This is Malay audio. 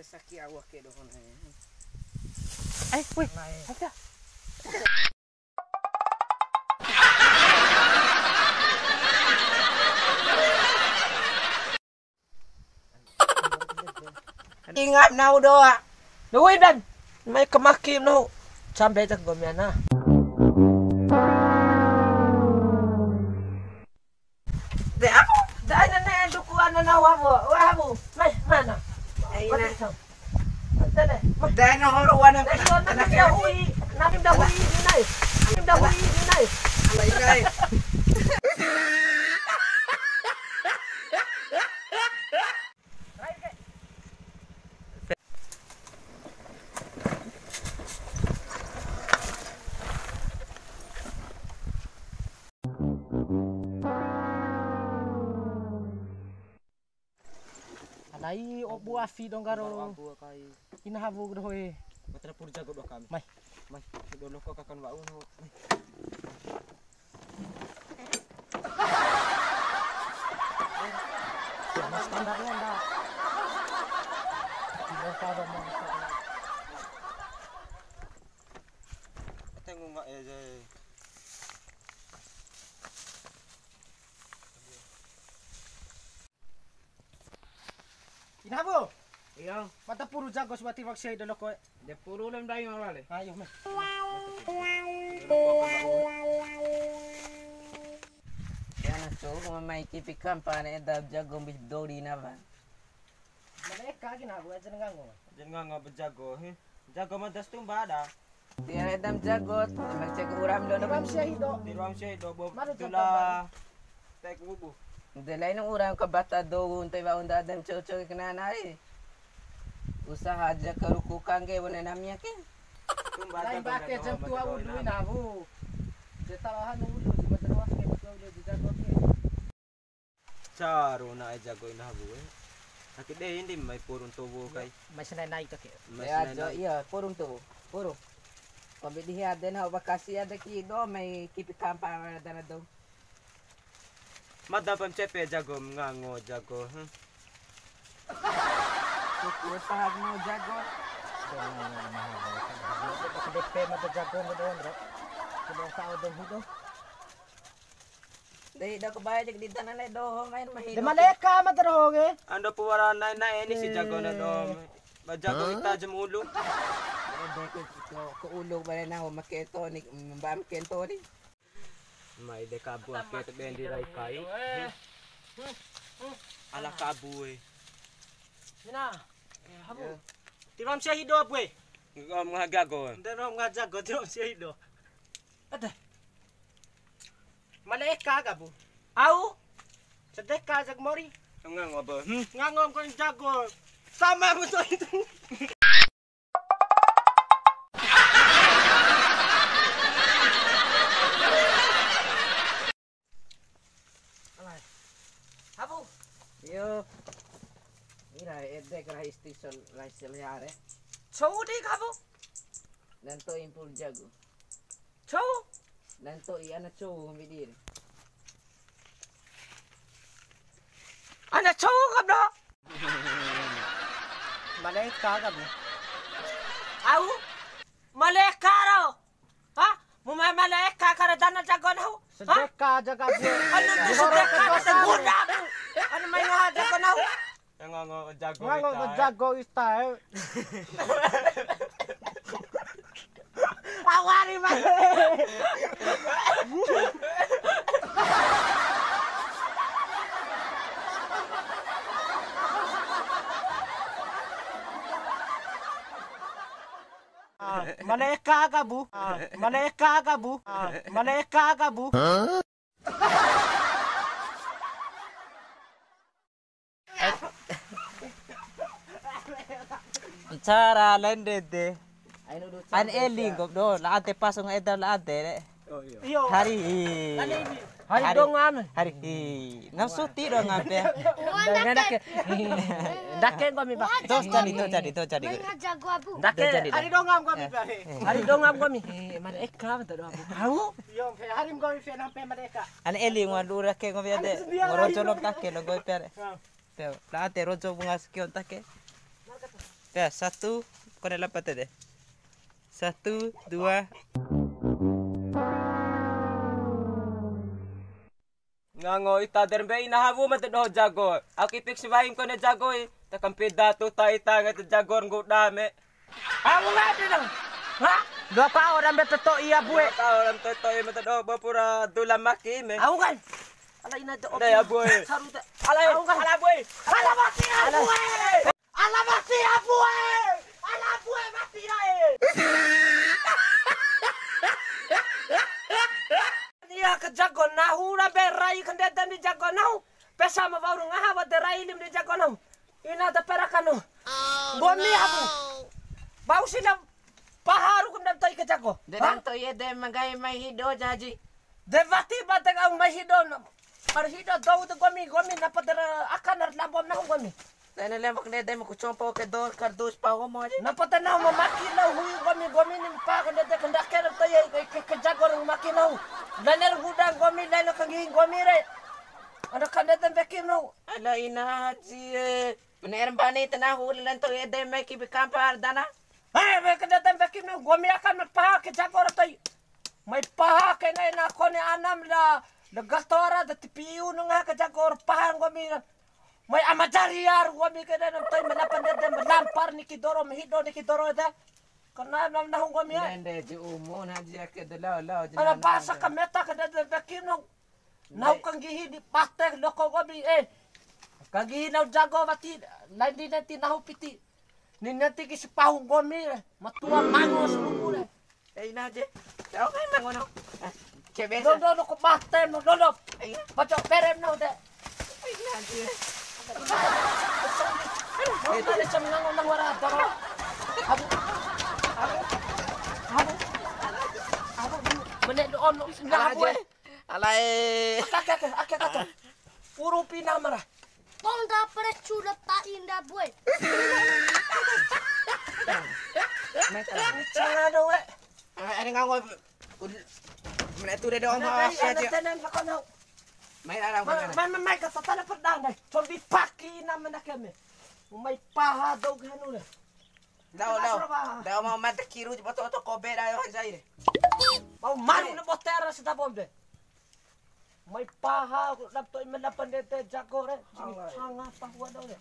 sakit awak ke dohon ni. Weh, ada. Ingat nau doa. Duwi dan may kemakim no. Sampai tak gomian na. De ako, dahil na dukuan na nawa mo. Waha mo. May mana. Ay na. Dale. Dahil na horuan ang Nakim dahui ninay. Nakim dahui ninay. Alay. Alai obu afi dong garo. Abu kai. Inahabu dohe. Matra purja go kami. Mai. Dolo ko kakan wa uno. Mas standarnya ndak. Tidak pada mau. Tengok enggak ya jay. Inahabu. Iya. Mata puru jago sebati vaksai dolo ko. De puro lang dai mawale. Ayo me. Yana so kung may tipikam pa na edab jagong bisdori na ba. Mereka ginahabu aja ngango. Jangan nga bejago he. Jago madas tumbada. Tiyan edam jagot, magcek uram do Dalam naman. siya hido. Di ruang siya do bo. Maro jago Tula. Tek bubu. Dalay ng uram ka bata do untay ba unda adam chocho kananay. Usaha aja karukukan ke wala namnya ke. Tumbada. Lain pakai jam tua udu inahabu. Jetawahan udu cuma terwas ke betul dia jago ke. Charo na ay jago inahabu eh. Sakit deh hindi may purong tubo kay. May sanay naik ke. Ya jo iya purong to. Puro. Pabili ada na bakasi ada ki do may kipikam pa na do. Madapam chepe jago ngango jago. Usaha mo jagot. DP mata jago mo doon bro. Kedong tao dong hido. Dahil daw ko bayad di tanan na do may De mahilo. maleka matarong eh. Ando puwara na ini si jago na do. Bajago ita jam ulo. Ko ulo ba na ako maketo ni mbam kento ni. May de kabu aket bendi rai kai. Ala kabu eh. Sina. Habu. Tiram siya hido apwe. Ngom nga gago. Ndero nga jago tiram siya hido. Ada. Maleka ka bu. Au. Sedek ka jag mori. Ngango ba? Ngangom ko jago. Sama mo to ito. Alay. Habu. Yo. Mira, edek ra station ra selyare. Chodi habu. Nanto impul jago. Chow. Nanto iana chow midir. Ana chow ka bro. Maleka ka bu. Au. Maleka ro. Ha? Mumay maleka ka ra dana jago na ho. Sedeka jaga bu. Ano di sedeka sa guna. Ano may nga jago na ho. Ngango jago Nganggo ko jago style. Awari ba? Maleka ka bu. Maleka ka bu. Maleka ka bu. Cara lendede. Ay no do. An eling ko do laate pasong edar laate. Oh iya. Iyo. Hari. Hari dongan. Hari. Ngasuti dong ngape. Dake kami ba? Dos jadi. Jago abu. Dake hari dongam kami ba? Hari dongam kami. Mana ekra ta do abu. Hau? Yo, hari kami fe nampe mereka. An eling wan dura ke ngopi ade. Ngorojo lok take lo goy pere. Laate rojo bunga skion take. Dah, 1, kau dah dapat tadi. 1, 2. Ngango ita derbe ina havu mate do jago. Aku ipik sibahin ko na jago takam pedato ta ita ngat jago ngo dame. Aku nggak ada dong. Hah? 2 tahun orang betul iya bue. Tahu ram to to mate do bapura dulam maki me. Aku kan. Ala ina do. Ada ya bue. Ala bue. Ala mati aku. Ala mati aku. Ala bue mati rai. Dia ke jago nahu ra berai kan dia di jago nahu. Pesa ma baru ngaha wa derai lim di jago nahu. Ina da perakano. Gomi aku. Bau sila paharu kan dan ke jago. Dedang to ye de magai mai hido jaji. Devati batang ang mahidon. Marhido daw de gomi na padara akan ar labom na gomi. Tane lembak ne de ko chompo ke do kardus pa ho mo. Na patana mo makina hui gomi ni pa kan de kan daker to ye ke jago ng makina. Laner gudang gomi lalo kang gomi re. Ano kan de bekim no. Ala ina ji mener bani tana hulan to ye de mai ki bikampar dana. Hey, me kan de bekim no gomi akan magpaha ke jago to. May paha kay na ko ni anam la gastora da tipiu no nga ke jago pahan gomi. May amajariar gomi kay na toy malapan de lampar ni kidoro hido ni kidoro da. Karena nam na gomi ay. Nende ji umo na ji ke de law Ana basa ka meta ka de bekim no. Nau kang gihi di pastek loko gomi kang gihi nau jago bati lain di nanti nahu piti. Ni nanti ki sipahung gomi matua mangos lumure. Ina je. Tao kay mangono. Chebe. No ko pastek no no. Baca perem no de. Ina je. Ito na siya mga nang wara daro. Abo. Mene doon nga abo. Alai. Akak. Puro pinamara. Tonda prechuda ta inda boy. Cara do we. Ani nga ngoi. Mene tu de dong ha sia je. Mai arang ko. May ka sa tala perdang dai. Sombi paki na manakame. May paha daw gano le. Daw mau mata kiru je boto to kobe da yo jaire. Mau maru na botera sa tabom de. May paha laptoy malapan dete jago re. Sanga pa huwa daw le.